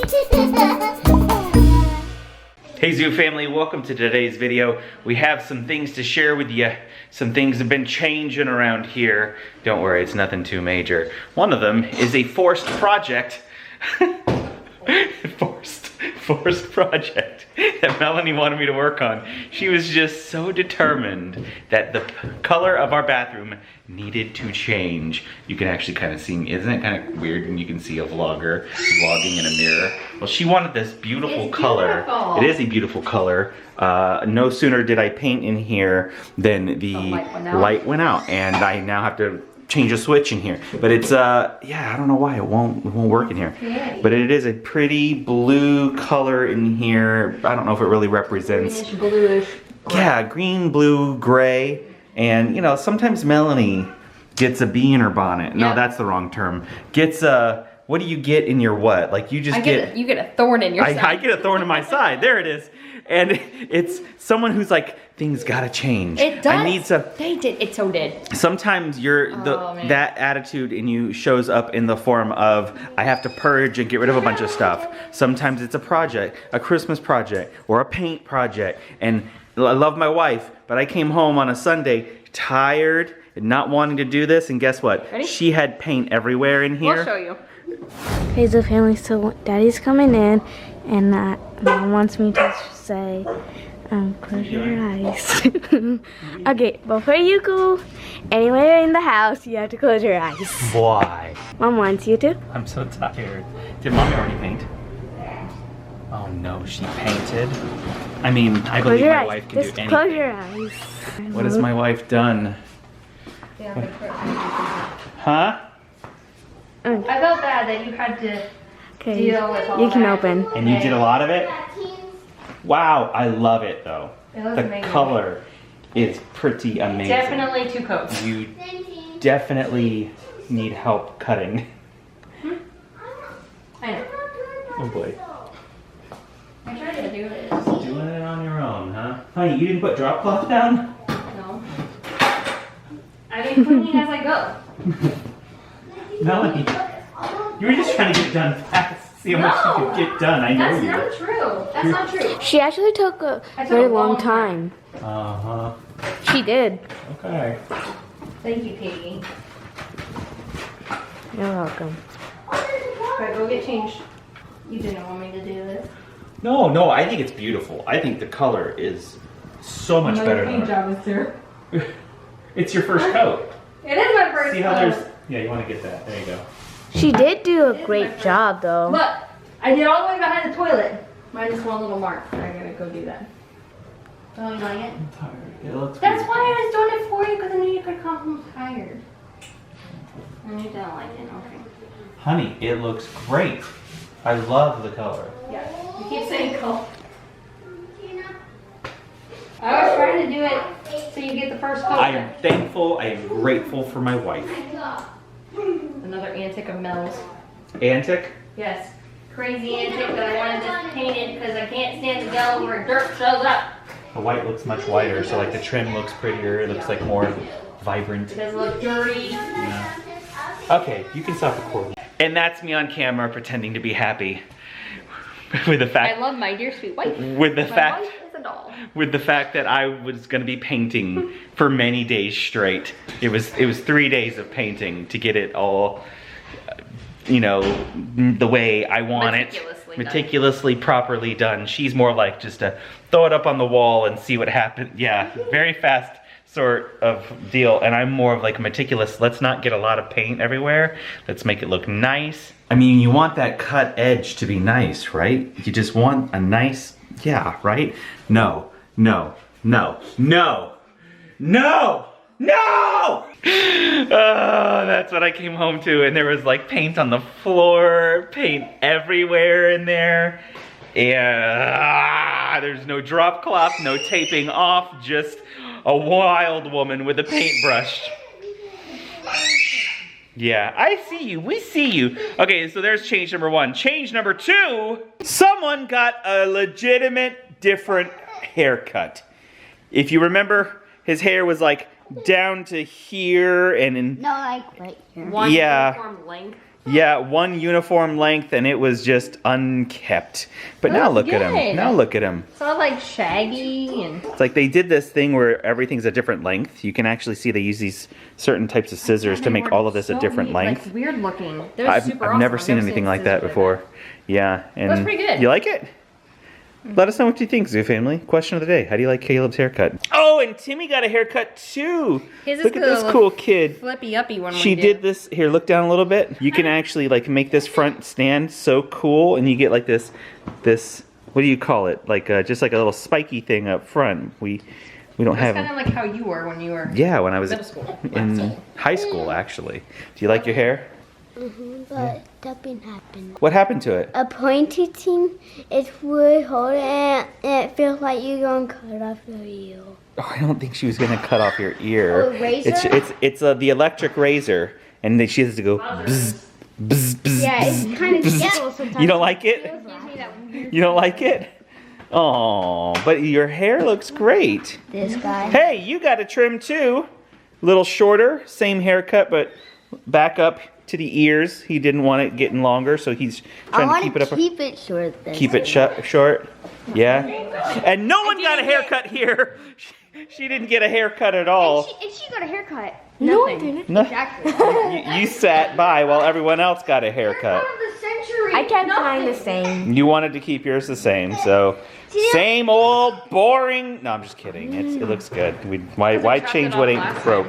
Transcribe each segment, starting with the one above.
Hey Zoo family, welcome to today's video. We have some things to share with you. Some things have been changing around here. Don't worry, it's nothing too major. One of them is a forced project. forced project that Melanie wanted me to work on. She was just so determined that the color of our bathroom needed to change. You can actually kind of see, isn't it kind of weird when you can see a vlogger vlogging in a mirror? Well, she wanted this beautiful color. It is a beautiful color. No sooner did I paint in here than the light went out, and I now have to change a switch in here. But it's yeah, I don't know why it won't work in here. But it is a pretty blue color in here. I don't know if it really represents greenish, bluish. Yeah, green, blue, gray. And you know, sometimes Melanie gets a bee in her bonnet. No, that's the wrong term. Gets a, what do you get in your what? Like you just you get a thorn in your side. I get a thorn in my side. There it is. And it's someone who's like, things gotta change. It does. I need some. They did. It so did. Sometimes that attitude in you shows up in the form of, I have to purge and get rid of a bunch of stuff. Sometimes it's a project, a Christmas project, or a paint project. And I love my wife, but I came home on a Sunday tired and not wanting to do this. And guess what? Ready? She had paint everywhere in here. I'll show you. Hey Zoo family, so Daddy's coming in, and Mom wants me to say, close your eyes. Okay, before you go anywhere in the house, you have to close your eyes. Why? Mom wants you to. I'm so tired. Did Mommy already paint? Oh no, she painted. I mean, I believe my wife can do anything. Close your eyes. What has my wife done? Huh? I felt bad that you had to deal with all you can that. open. And you did a lot of it? Wow, I love it though. It looks The amazing. color is pretty amazing. Definitely 2 coats. You definitely need help cutting. I know. Oh boy. I tried to do it. Doing it on your own, huh? Honey, you didn't put drop cloth down? No. I've been cleaning as I go. Melanie, you were just trying to get it done fast. See how much you could get done. I know you. That's not true. That's not true. She actually took a very long time. Uh-huh. She did. Okay. Thank you, Katie. You're welcome. Alright, go get changed. You didn't want me to do this. No, I think it's beautiful. I think the color is so much better than job is there. It's your first coat. It is my first See how there's, yeah, you want to get that. There you go. She did do a great job though. Look, I did all the way behind the toilet. Minus one little mark. I gotta go do that. Don't you like it? I'm tired. It looks That's beautiful. why I was doing it for you, because I knew you could come home tired. And you don't like it, okay. Honey, it looks great. I love the color. Yeah, you keep saying cold. I was trying to do it so you get the first coat. I am thankful, I am grateful for my wife. Another antic of Mel's. Antic? Yes. Crazy antic that I wanted to paint it because I can't stand the yellow where dirt shows up. The white looks much whiter, so like the trim looks prettier. It looks like more vibrant. It doesn't look dirty. Yeah. Okay, you can stop recording. And that's me on camera pretending to be happy with the fact. I love my dear sweet wife. With the my fact. wife is a doll. With the fact that I was going to be painting for many days straight. It was 3 days of painting to get it all, you know, the way I want it. Meticulously, properly done. She's more like just to throw it up on the wall and see what happens. Yeah, very fast sort of deal. And I'm more of like meticulous. Let's not get a lot of paint everywhere. Let's make it look nice. I mean, you want that cut edge to be nice, right? You just want a nice, yeah, right? No. No, no, no, no, no! That's what I came home to, and there was like paint on the floor, paint everywhere in there. And there's no drop cloth, no taping off, just a wild woman with a paintbrush. Yeah, I see you, we see you. Okay, so there's change number 1. Change number 2, someone got a legitimate different haircut. If you remember, his hair was like down to here and in. No, like right here. One uniform length. Yeah, one uniform length, and it was just unkept. But now look at him. Now look at him. It's all like shaggy and. It's like they did this thing where everything's a different length. You can actually see they use these certain types of scissors to make all of this a different length. Like weird looking. I've never seen anything like that before. Yeah, and that's pretty good. You like it? Let us know what you think, Zoo Family. Question of the day: how do you like Caleb's haircut? Oh, and Timmy got a haircut too. Look at this cool kid. Flippy uppy one. She did this. Here, look down a little bit. You can actually like make this front stand so cool, and you get like this. What do you call it? Like just like a little spiky thing up front. We don't have. It's kind of like how you were when you were. Yeah, when I was middle school. in high school, actually. Do you like your hair? But nothing happened. What happened to it? A pointy thing, it's really hard and it feels like you're going to cut off your ear. Oh, I don't think she was gonna cut off your ear. A razor? It's the electric razor, and then she has to go. Bzz, bzz, bzz, Yeah, it's kind of gentle sometimes. You don't like it? You don't like it? Oh, but your hair looks great. This guy. Hey, you got a trim too. Little shorter, same haircut, but back up to the ears. He didn't want it getting longer, so he's trying to keep it up. Keep it short. Keep it short. Yeah. And no one got a haircut here. She didn't get a haircut at all. And she got a haircut. No, I didn't. No. Exactly. You sat by while everyone else got a haircut. I kept mine the same. You wanted to keep yours the same, so same old boring. No, I'm just kidding. It looks good. Why change what ain't broke?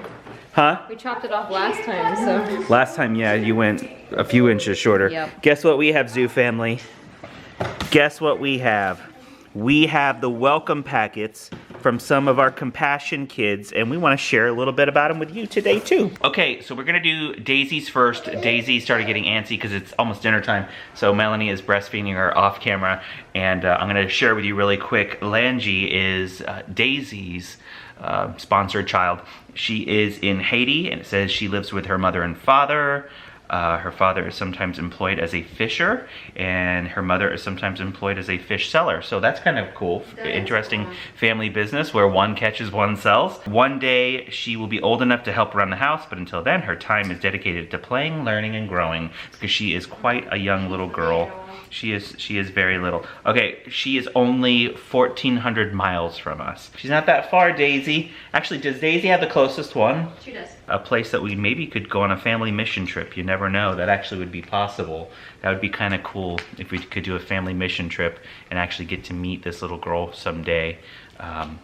Huh? We chopped it off last time, so. Last time, yeah, you went a few inches shorter. Yep. Guess what we have, Zoo Family? Guess what we have? We have the welcome packets from some of our compassion kids, and we want to share a little bit about them with you today, too. Okay, so we're going to do Daisy's first. Daisy started getting antsy because it's almost dinner time, so Melanie is breastfeeding her off camera, and I'm going to share with you really quick. Langie is Daisy's sponsored child. She is in Haiti, and it says she lives with her mother and father. Her father is sometimes employed as a fisher, and her mother is sometimes employed as a fish seller. So that's kind of cool. Interesting family business where one catches, one sells. One day she will be old enough to help around the house, but until then her time is dedicated to playing, learning, and growing because she is quite a young little girl. She is very little. Okay, she is only 1,400 miles from us. She's not that far, Daisy. Actually, does Daisy have the closest one? She does. A place that we maybe could go on a family mission trip. You never know. That actually would be possible. That would be kind of cool if we could do a family mission trip and actually get to meet this little girl someday.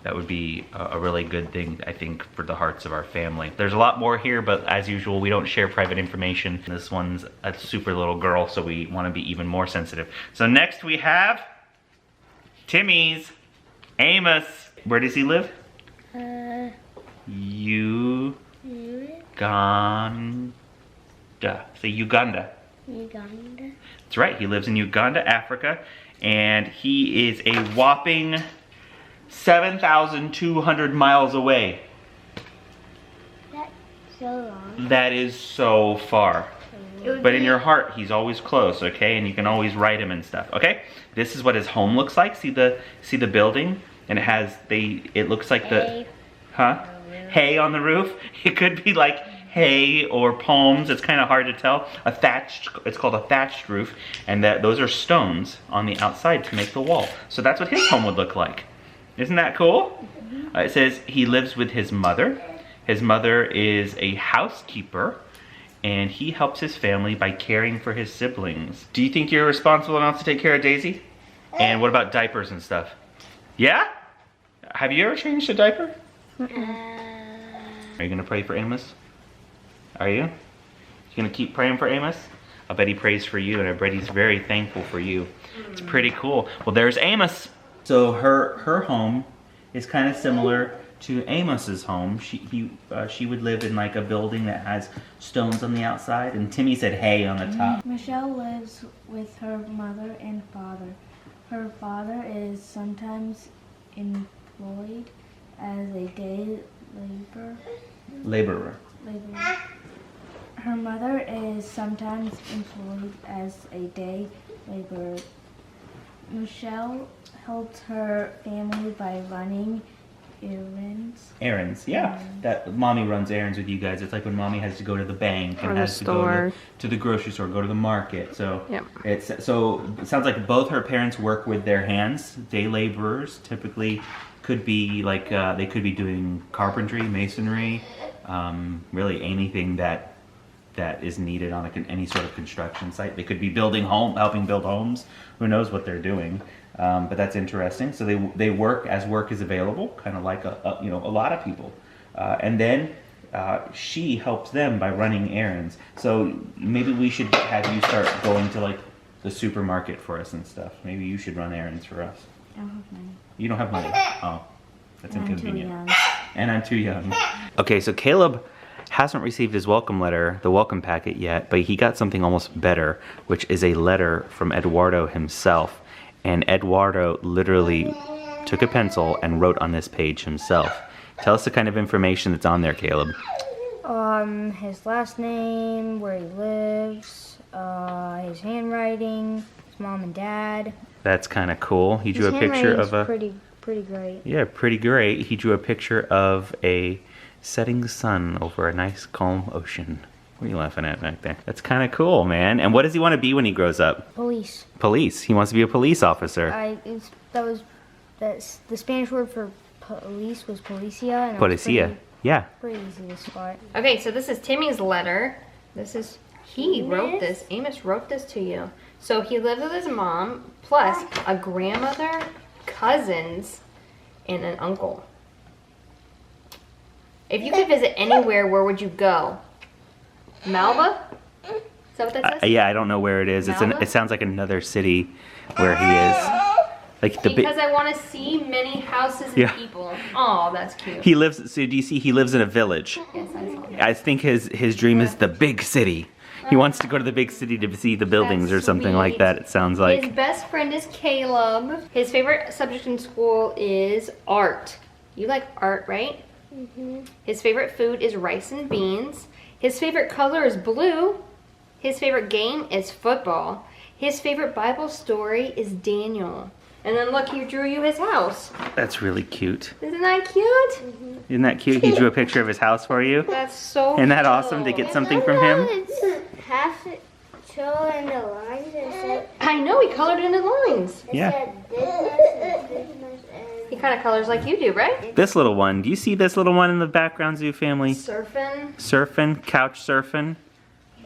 That would be a really good thing, I think, for the hearts of our family. There's a lot more here, but as usual, we don't share private information. This one's a super little girl, so we want to be even more sensitive. So next we have Timmy's Amos. Where does he live? Uganda. Say Uganda. Uganda. That's right, he lives in Uganda, Africa, and he is a whopping 7,200 miles away. That's so long. That is so far. But in your heart, he's always close, okay? And you can always write him and stuff, okay? This is what his home looks like. See the building? And it has, it looks like Hay. Hay on the roof. It could be like hay or palms. It's kind of hard to tell. It's called a thatched roof. And those are stones on the outside to make the wall. So that's what his home would look like. Isn't that cool? It says he lives with his mother. His mother is a housekeeper, and he helps his family by caring for his siblings. Do you think you're responsible enough to take care of Daisy? And what about diapers and stuff? Yeah? Have you ever changed a diaper? Are you gonna pray for Amos? Are you? You gonna keep praying for Amos? I bet he prays for you, and I bet he's very thankful for you. It's pretty cool. Well, there's Amos. So her home is kind of similar to Amos's home. She would live in like a building that has stones on the outside, and Timmy said hay on the top. Michelle lives with her mother and father. Her father is sometimes employed as a day laborer. Her mother is sometimes employed as a day laborer. Michelle helps her family by running Errands. Errands, yeah. That mommy runs errands with you guys. It's like when mommy has to go to the bank and Or the has to go store. to the grocery store, go to the market. So Yep. it sounds like both her parents work with their hands. Day laborers typically could be like they could be doing carpentry, masonry, really anything that is needed on any sort of construction site. They could be helping build homes. Who knows what they're doing? But that's interesting. So they work as work is available, kind of like a lot of people. And then she helps them by running errands. So maybe we should have you start going to like the supermarket for us and stuff. Maybe you should run errands for us. I don't have money. You don't have money. Oh, that's I'm too inconvenient. young. And I'm too young. Okay, so Caleb hasn't received his welcome letter, the welcome packet yet, but he got something almost better, which is a letter from Eduardo himself. And Eduardo literally took a pencil and wrote on this page himself. Tell us the kind of information that's on there, Caleb. His last name, where he lives, his handwriting, his mom and dad. That's kind of cool. He drew His a picture handwriting of a... is pretty great. Yeah, pretty great. He drew a picture of a setting sun over a nice calm ocean. What are you laughing at back there? That's kind of cool, man. And what does he want to be when he grows up? Police. Police. He wants to be a police officer. That's the Spanish word for police was policia. And it was Policia. Yeah. Pretty easy to spot. Okay, so this is Timmy's letter. He wrote this. Amos wrote this to you. So he lives with his mom, plus a grandmother, cousins, and an uncle. If you could visit anywhere, where would you go? Malva? Is that what that says? Yeah, I don't know where it is. Malva? It sounds like another city where he is. Like the Because I want to see many houses and Yeah. people. Oh, that's cute. He lives. So do you see? He lives in a village. Yes, I saw that. I think his dream is the big city. He wants to go to the big city to see the buildings That's or something like sweet. that. It sounds like. His best friend is Caleb. His favorite subject in school is art. You like art, right? Mm-hmm. His favorite food is rice and beans. His favorite color is blue. His favorite game is football. His favorite Bible story is Daniel. And then look, he drew you his house. That's really cute. Isn't that cute? Isn't that cute? He drew a picture of his house for you. That's so Isn't that cute. awesome to get something from him? It's half it show in the lines. It said, I know, he colored in the lines. Yeah. business He kind of colors like you do, right? This little one. Do you see this little one in the background, Zoo Family? Surfing. Surfing, couch surfing.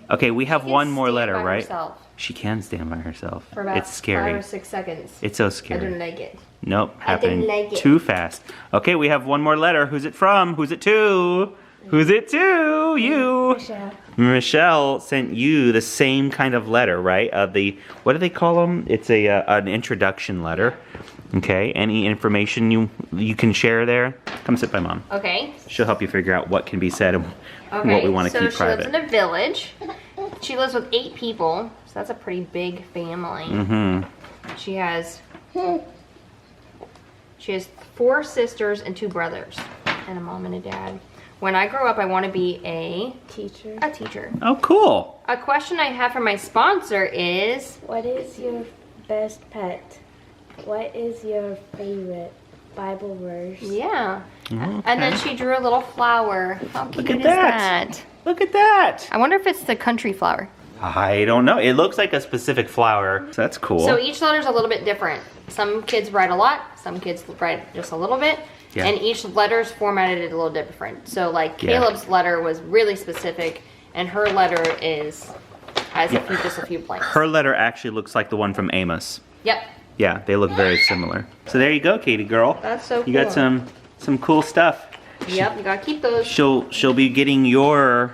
Okay, we have Can one more stand letter, by right? herself She can stand by herself. for about It's scary. 5 or 6 seconds. It's so I scary. didn't like it. Nope, I didn't happening like it. too fast. Okay, we have one more letter. Who's it from? Who's it to? Who's it to? You. Michelle sent you the same kind of letter, right? What do they call them? It's an introduction letter. Okay. Any information you can share there? Come sit by Mom. Okay. She'll help you figure out what can be said and Okay. what we want to keep So private. she lives in a village. She lives with 8 people, so that's a pretty big family. Mm-hmm. She has 4 sisters and 2 brothers, and a mom and a dad. When I grow up, I want to be a Teacher. teacher. Oh, cool. A question I have for my sponsor is, What is your best pet? What is your favorite Bible verse? yeah. Okay. And then she drew a little flower. How cute at is that. that? Look at that. I wonder if it's the country flower. I don't know. It looks like a specific flower. So that's cool. So each letter's a little bit different. Some kids write a lot, some kids write just a little bit, Yeah. and each letter's formatted a little different. So like Yeah. Caleb's letter was really specific, and her letter has just a few blanks. Her letter actually looks like the one from Amos. Yep. Yeah, they look very similar. So there you go, Katie girl. That's so You got cool. some cool stuff. Yep, you gotta keep those. She'll be getting your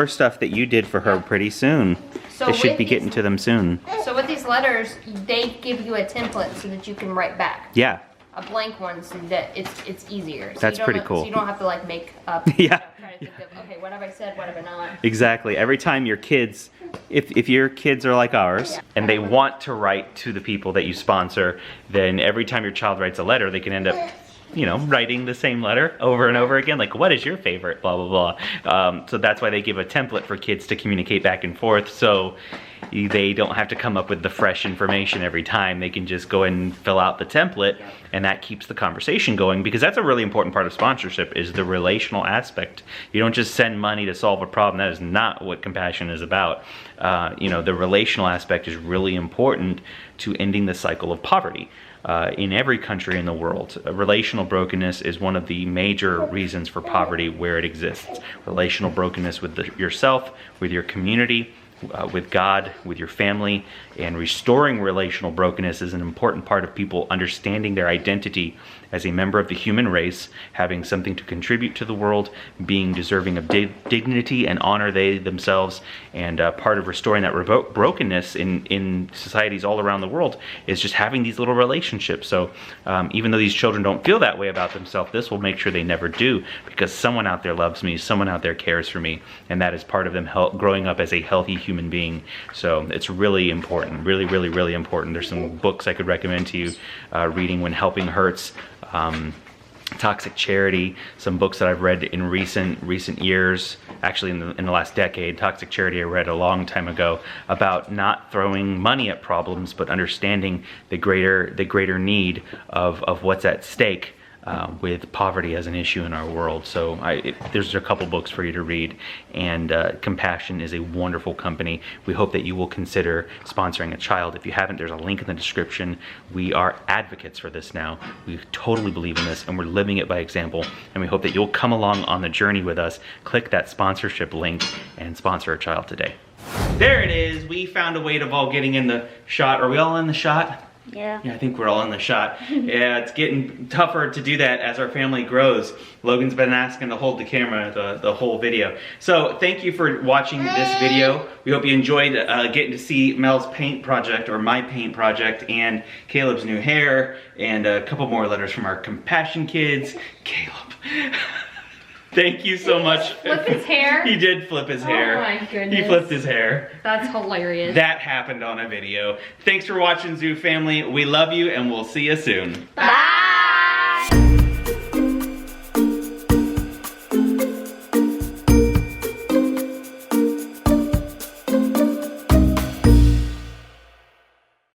stuff that you did for her pretty soon. So They should with be these- getting to them soon. So with these letters, they give you a template so that you can write back. Yeah. A blank one so that it's easier. So That's you don't pretty have- cool. So you don't have to like make up. Yeah. Try to think of, okay, what have I said, what have I not? Exactly. Every time your kids, if your kids are like ours and they want to write to the people that you sponsor, then every time your child writes a letter, they can end up, writing the same letter over and over again. Like, what is your favorite? Blah, blah, blah. So that's why they give a template for kids to communicate back and forth. So they don't have to come up with the fresh information every time. They can just go and fill out the template, and that keeps the conversation going, because that's a really important part of sponsorship, is the relational aspect. You don't just send money to solve a problem. That is not what compassion is about. The relational aspect is really important to ending the cycle of poverty. In every country in the world, relational brokenness is one of the major reasons for poverty where it exists. Relational brokenness with yourself, with your community, with God, with your family, and restoring relational brokenness is an important part of people understanding their identity as a member of the human race, having something to contribute to the world, being deserving of dignity and honor they themselves, and part of restoring that brokenness in societies all around the world is just having these little relationships. So even though these children don't feel that way about themselves, this will make sure they never do, because someone out there loves me, someone out there cares for me, and that is part of them growing up as a healthy human being. So it's really important, really, really, really important. There's some books I could recommend to you reading when helping hurts. Toxic Charity, some books that I've read in recent years, actually in the last decade. Toxic Charity I read a long time ago, about not throwing money at problems, but understanding the greater need of what's at stake with poverty as an issue in our world. So there's a couple books for you to read, and Compassion is a wonderful company. We hope that you will consider sponsoring a child. If you haven't, there's a link in the description. We are advocates for this now. We totally believe in this, and we're living it by example, and we hope that you'll come along on the journey with us. Click that sponsorship link and sponsor a child today. There it is. We found a way of all getting in the shot. Are we all in the shot? Yeah. Yeah, I think we're all in the shot. Yeah, it's getting tougher to do that as our family grows. Logan's been asking to hold the camera the whole video. So thank you for watching this video. We hope you enjoyed getting to see Mel's paint project, or my paint project, and Caleb's new hair, and a couple more letters from our Compassion kids. Caleb. Thank you so much. Flip his hair? He did flip his hair. Oh my goodness. He flipped his hair. That's hilarious. That happened on a video. Thanks for watching, Zoo Family. We love you, and we'll see you soon. Bye.